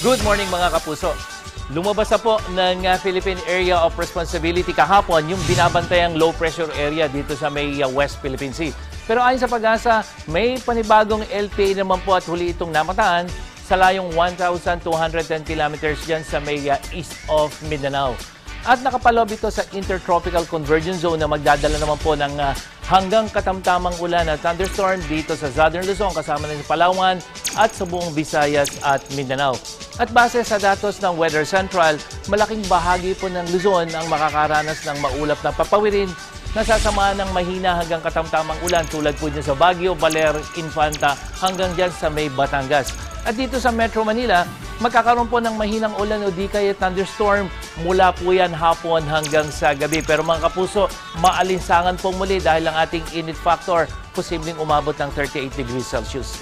Good morning mga kapuso. Lumabas na po ng Philippine Area of Responsibility kahapon yung binabantayang low pressure area dito sa may West Philippine Sea. Pero ayon sa Pag-asa, may panibagong LPA naman po at huli itong namataan sa layong 1,210 kilometers dyan sa may east of Mindanao. At nakapalob ito sa Intertropical Convergence Zone na magdadala naman po ng hanggang katamtamang ulan at thunderstorm dito sa Southern Luzon kasama ng Palawan at sa buong Visayas at Mindanao. At base sa datos ng Weather Central, malaking bahagi po ng Luzon ang makakaranas ng maulap na papawirin na sasamahan ng mahina hanggang katamtamang ulan tulad po dyan sa Baguio, Baler, Infanta hanggang dyan sa may Batangas. At dito sa Metro Manila, magkakaroon po ng mahinang ulan o di kaya thunderstorm mula po yan hapon hanggang sa gabi. Pero mga kapuso, maalinsangan po muli dahil ang ating init factor posibleng umabot ng 38 degrees Celsius.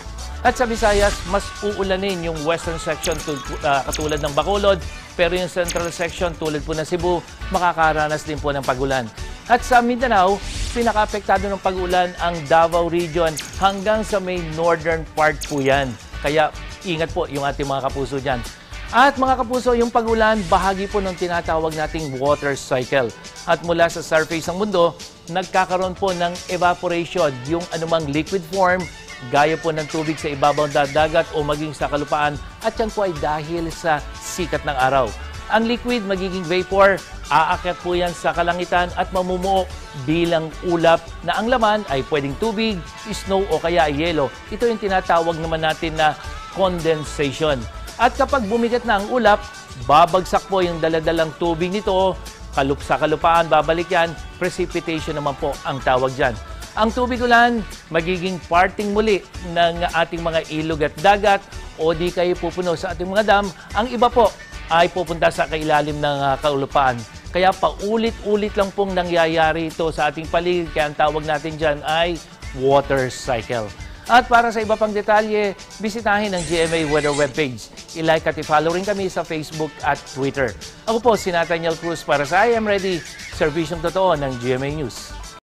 At sa Visayas, mas uulanin yung western section katulad ng Bacolod, pero yung central section tulad po ng Cebu, makakaranas din po ng pagulan. At sa Mindanao, pinaka-apektado ng pag-ulan ang Davao Region hanggang sa may northern part po yan. Kaya ingat po yung ating mga kapuso dyan. At mga kapuso, yung pag-ulan, bahagi po ng tinatawag nating water cycle. At mula sa surface ng mundo, nagkakaroon po ng evaporation, yung anumang liquid form, gaya po ng tubig sa ibabaw ng dagat o maging sa kalupaan. At yan po ay dahil sa sikat ng araw. Ang liquid magiging vapor, aakyat po yan sa kalangitan at mamumuo bilang ulap na ang laman ay pwedeng tubig, snow o kaya yelo. Ito yung tinatawag naman natin na condensation. At kapag bumigat na ang ulap, babagsak po yung daladalang tubig nito, sa kalupaan, babalik yan, precipitation naman po ang tawag dyan. Ang tubig ulan, magiging parting muli ng ating mga ilog at dagat o di kayo pupuno sa ating mga dam. Ang iba po ay pupunta sa kailalim ng kalupaan. Kaya paulit-ulit lang pong nangyayari ito sa ating paligid. Kaya ang tawag natin dyan ay water cycle. At para sa iba pang detalye, bisitahin ang GMA Weather webpage. I-like at i-follow rin kami sa Facebook at Twitter. Ako po si Nathaniel Cruz para sa I Am Ready, serbisyong totoo ng GMA News.